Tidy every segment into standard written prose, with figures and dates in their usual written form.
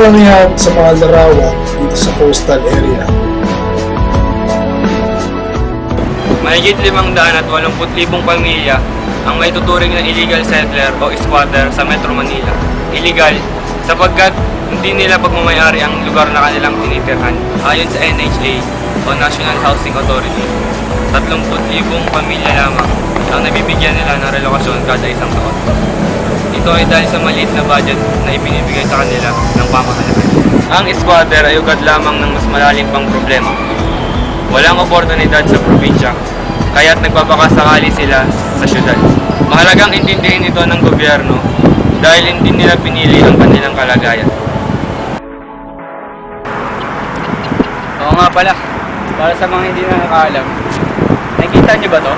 karamihan sa mga larawan dito sa coastal area. Mahigit 580,000 pamilya ang may tuturing na illegal settler o squatter sa Metro Manila. Illegal sapagkat hindi nila pagmamayari ang lugar na kanilang tinitirhan. Ayon sa NHA o National Housing Authority, 30,000 pamilya lamang ang nabibigyan nila ng relokasyon kada isang taon. Ito ay dahil sa maliit na budget na ibinibigay sa kanila ng pamahalaan. Ang squatter ay ugat lamang ng mas malalim pang problema. Walang oportunidad sa probinsya, kaya't nagpapakasakali sila sa syudad. Mahalagang intindihin ito ng gobyerno dahil hindi nila pinili ang kanilang kalagayan. Oo nga pala, para sa mga hindi na nakaalam, nakikita niyo ba to?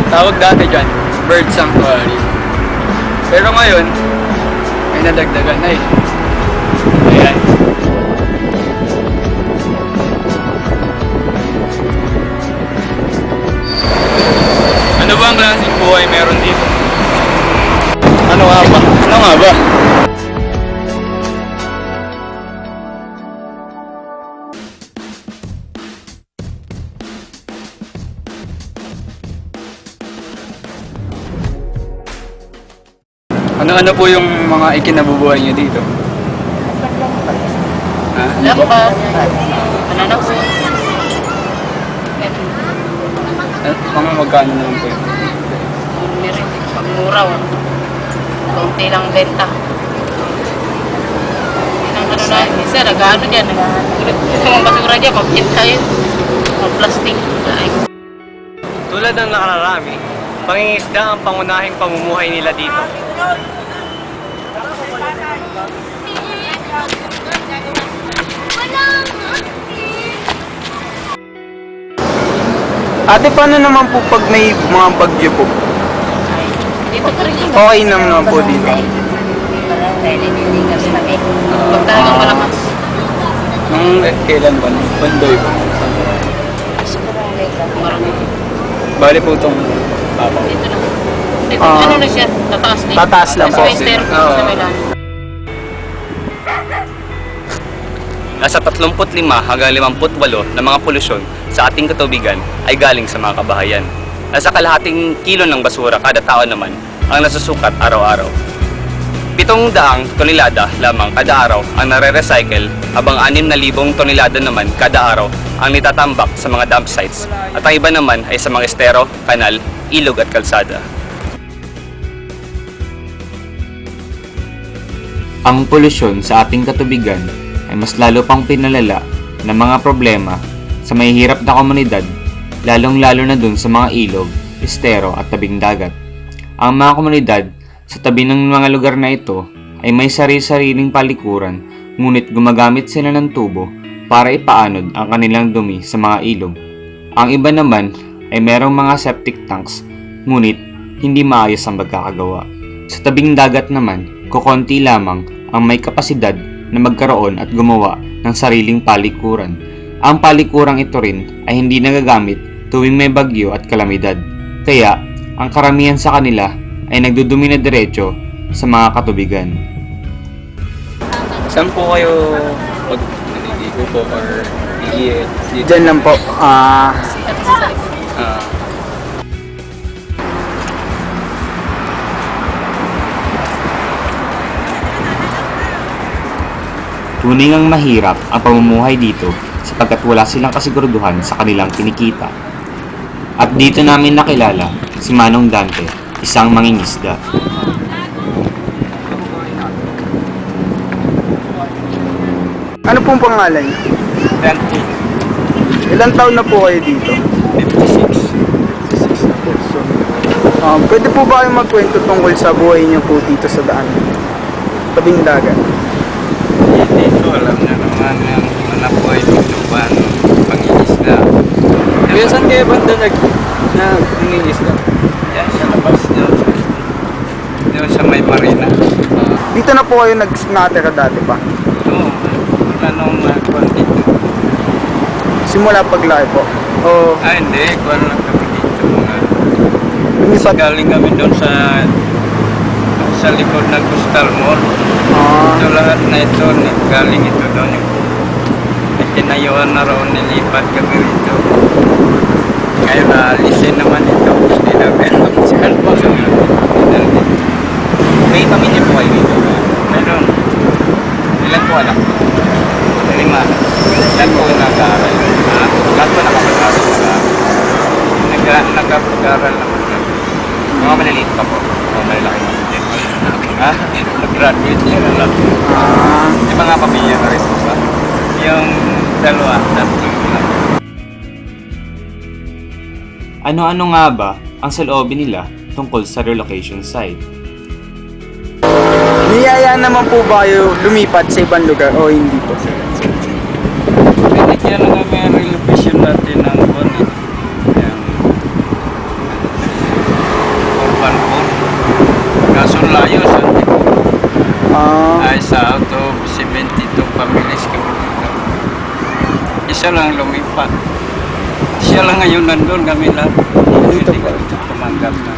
Tawag dati dyan, bird sanctuary. Pero ngayon, may nadagdagan na eh. Ayan. Ano ba ang klaseng buhay meron dito? Ano nga ba? Ano nga ba? Ano po yung mga ikinabubuhay niyo dito? Ha? Lapas, mananaw. Mga magkano naman po yun? Meron pagmuraw. Kunti lang benta. Yan ang ano na, isa, nag-ano dyan. Ito mga basura dyan, mabinta yun. Mga plastic. Tulad ng nakararami, pangingisda ang pangunahing pamumuhay nila dito. Ate, paano naman po pag may mga bagyo po? Dito pa rin yun. Okay naman po dito. Pag talagang malakas. Nung kailan ba? Pandoy ba? Marami. Bali po itong papaw. Dito lang. Dito, ano na siya? Tataas din. Tataas lang po. May stair po sa may lang. Nasa 35 hanggang 58 na mga polusyon sa ating katubigan ay galing sa mga kabahayan. Nasa kalahating kilo ng basura kada tao naman ang nasusukat araw-araw. 700 tonelada lamang kada araw ang nare-recycle habang 6,000 tonelada naman kada araw ang nitatambak sa mga dump sites at ang iba naman ay sa mga estero, kanal, ilog at kalsada. Ang polusyon sa ating katubigan ay mas lalo pang pinalala ng mga problema sa mahihirap na komunidad, lalong-lalo na dun sa mga ilog, estero at tabing dagat. Ang mga komunidad sa tabi ng mga lugar na ito ay may sarili-sariling palikuran, ngunit gumagamit sila ng tubo para ipaanod ang kanilang dumi sa mga ilog. Ang iba naman ay merong mga septic tanks, ngunit hindi maayos ang pagkakagawa. Sa tabing dagat naman, kukonti lamang ang may kapasidad na magkaroon at gumawa ng sariling palikuran. Ang palikurang ito rin ay hindi nagagamit tuwing may bagyo at kalamidad. Kaya, ang karamihan sa kanila ay nagdudumi na diretso sa mga katubigan. Saan po kayo pag naliligo po or iiit? Diyan lang po. Tunay ngang mahirap ang pamumuhay dito sapagkat wala silang kasiguraduhan sa kanilang kinikita. At dito namin nakilala si Manong Dante, isang mangingisda. Ano pong pangalan niyo? Dante. Ilang taon na po kayo dito? 56. 56 na po. So, pwede po ba kayong magkwento tungkol sa buhay niyo po dito sa daan? Tabing dagat. Dito, alam niyo naman yung anak ko ay dito paano pangingisda. Kaya saan kayo banda nangingisda? Yan sa labas doon. Doon sa may marina. Dito na po kayo nakatira dati pa? Oo, wala nung dito. Simula paglaki po. O Hindi. Kuwan lang kami dito. lumipat? Galing kami doon sa likod ng Coastal Mall. Ah, Ito lahat na ito, galing ito doon. May tinayuan na roon, nilipat kami rito. Ngayon naalisin naman ito. Hindi namin Coastal Mall. May pamilya po kayo dito. Meron, Ilan po anak? 5. Ilan po nag-aaral? Lahat po nakapag-aaral? Nagkapag-aral naman kami. Mga maliliit pa po. O malalaki pa. Nag-graduate niya na lang. May mga pamilya na rin po ba? Yung dalawa, tatlo lang. Ano-ano nga ba ang saloobin nila tungkol sa relocation site? niyayaan naman po ba kayo lumipat sa ibang lugar o hindi po? Kaya lang kami ang relocation natin ng Bonnie. Yung urban pool. Kaso layo sa Ah, ay sa out of 72 families kami dito. Isa lang lumipat. Siya lang ngayon nandun, kami lahat. Hindi kami tumanggap na.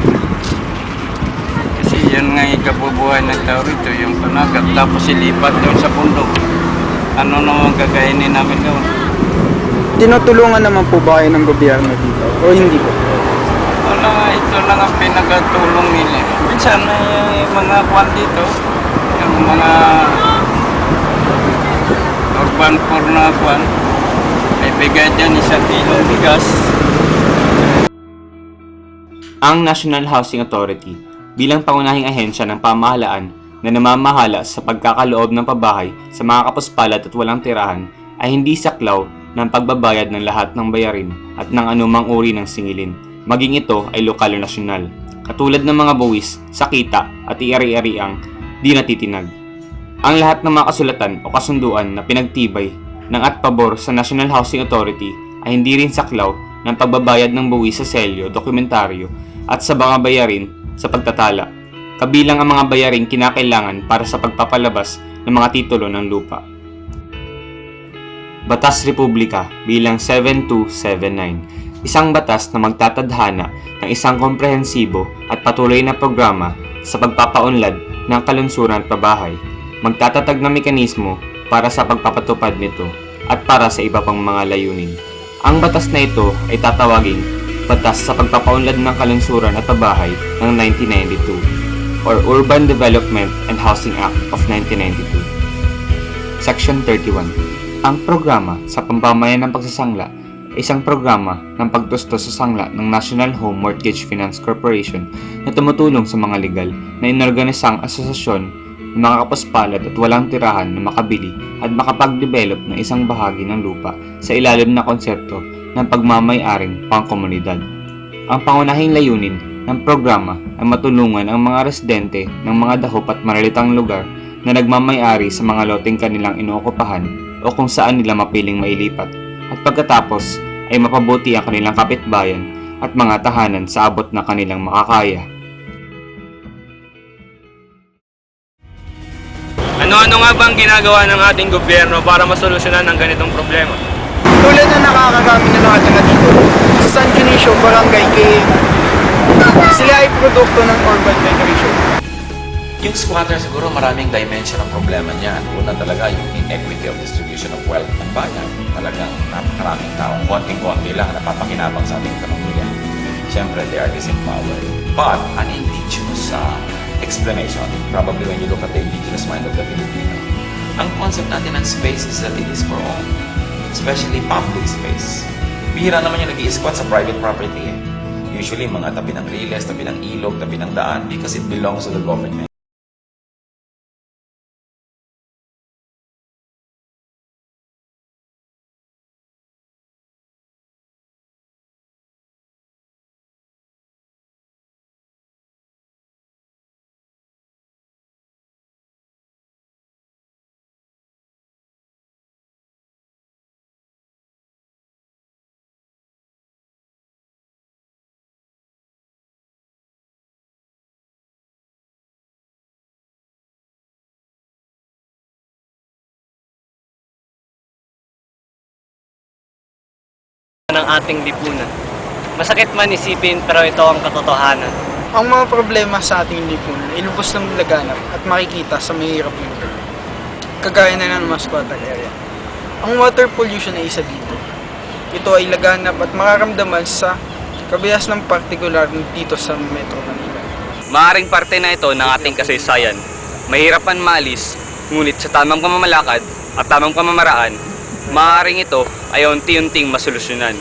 Kasi yan nga ikabubuhay ng tao rito, yung panagap. Tapos ilipat doon sa bundok. Ano naman gagainin namin doon? tinutulungan naman po ba kayo ng gobyerno dito o hindi po? Wala, ito lang ang pinagtulong nila. Minsan may mga kwan dito, yung mga urban poor na kwan, may bigay dyan 1 kilong bigas. Ang National Housing Authority bilang pangunahing ahensya ng pamahalaan na namamahala sa pagkakaloob ng pabahay sa mga kapuspalad at walang tirahan ay hindi saklaw ng pagbabayad ng lahat ng bayarin at ng anumang uri ng singilin, maging ito ay lokal o nasyonal, katulad ng mga buwis, sakita at iari-ariang di natitinag. Ang lahat ng mga kasulatan o kasunduan na pinagtibay ng at pabor sa National Housing Authority ay hindi rin saklaw ng pagbabayad ng buwis sa selyo, dokumentaryo at sa mga bayarin sa pagtatala, kabilang ang mga bayaring kinakailangan para sa pagpapalabas ng mga titulo ng lupa. Batas Republika bilang 7279, isang batas na magtatadhana ng isang komprehensibo at patuloy na programa sa pagpapaunlad ng kalunsuran at pabahay, magtatatag ng mekanismo para sa pagpapatupad nito at para sa iba pang mga layunin. Ang batas na ito ay tatawaging Batas sa Pagpapaunlad ng Kalunsuran at Pabahay ng 1992 or Urban Development and Housing Act of 1992. Section 31. Ang programa sa pamamayan ng pagsasangla ay isang programa ng pagtustos sa sangla ng National Home Mortgage Finance Corporation na tumutulong sa mga legal na inorganisang asosasyon ng mga kapuspalad at walang tirahan na makabili at makapag-develop ng isang bahagi ng lupa sa ilalim na konsepto ng pagmamay-aring pangkomunidad. Ang pangunahing layunin ng programa ay matulungan ang mga residente ng mga dahop at maralitang lugar na nagmamay-ari sa mga loteng kanilang inookupahan o kung saan nila mapiling mailipat, at pagkatapos ay mapabuti ang kanilang kapitbayan at mga tahanan sa abot na kanilang makakaya. Ano-ano nga ba ang ginagawa ng ating gobyerno para masolusyonan ang ganitong problema? Tulad na nakakagamit ng mga taga dito sa San Dionisio, Barangay K, sila ay produkto ng urban migration. Yung squatter siguro maraming dimension ng problema niya. Una talaga yung inequity of distribution of wealth ng bayan. Talagang napakaraming taong konting-konti lang napapakinabang sa ating pamilya. Siyempre, they are disempowered. But an indigenous explanation, probably when you look at the indigenous mind of the Filipino, ang concept natin ng space is that it is for all. Especially public space. Bihira naman yung nag-i-squat sa private property. Usually, mga tabi ng riles, tabi ng ilog, tabi ng daan because it belongs to the government. ng ating lipunan. Masakit man isipin pero ito ang katotohanan. Ang mga problema sa ating lipunan ay lubos ng laganap at makikita sa mahirap ng lugar. Kagaya na ng mga squatter area. Ang water pollution ay isa dito. Ito ay laganap at makaramdaman sa kabihas ng partikular dito sa Metro Manila. Maaring parte na ito ng ating kasaysayan. Mahirap man maalis, ngunit sa tamang pamamalakad at tamang pamamaraan, maaaring ito ay unti-unting masolusyonan.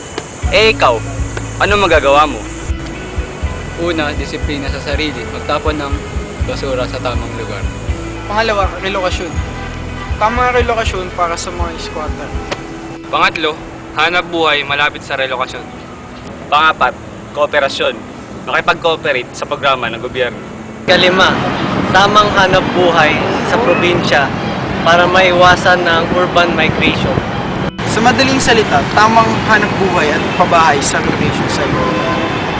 Eh ikaw, ano magagawa mo? Una, disiplina sa sarili. Magtapon ng basura sa tamang lugar. Pangalawa, relokasyon. Tamang relokasyon para sa mga squatter. Pangatlo, hanap buhay malapit sa relokasyon. Pangapat, kooperasyon. Makipag-cooperate sa programa ng gobyerno. Kalima, tamang hanap buhay sa probinsya para maiwasan ng urban migration. Sa madaling salita, tamang hanap buhay at pabahay sa location site.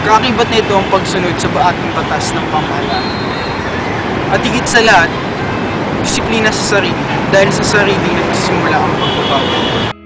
Kaakibat nito ang pagsunod sa ating batas ng pamahalaan. At higit sa lahat, disiplina sa sarili dahil sa sarili nagsisimula ang pagbabago.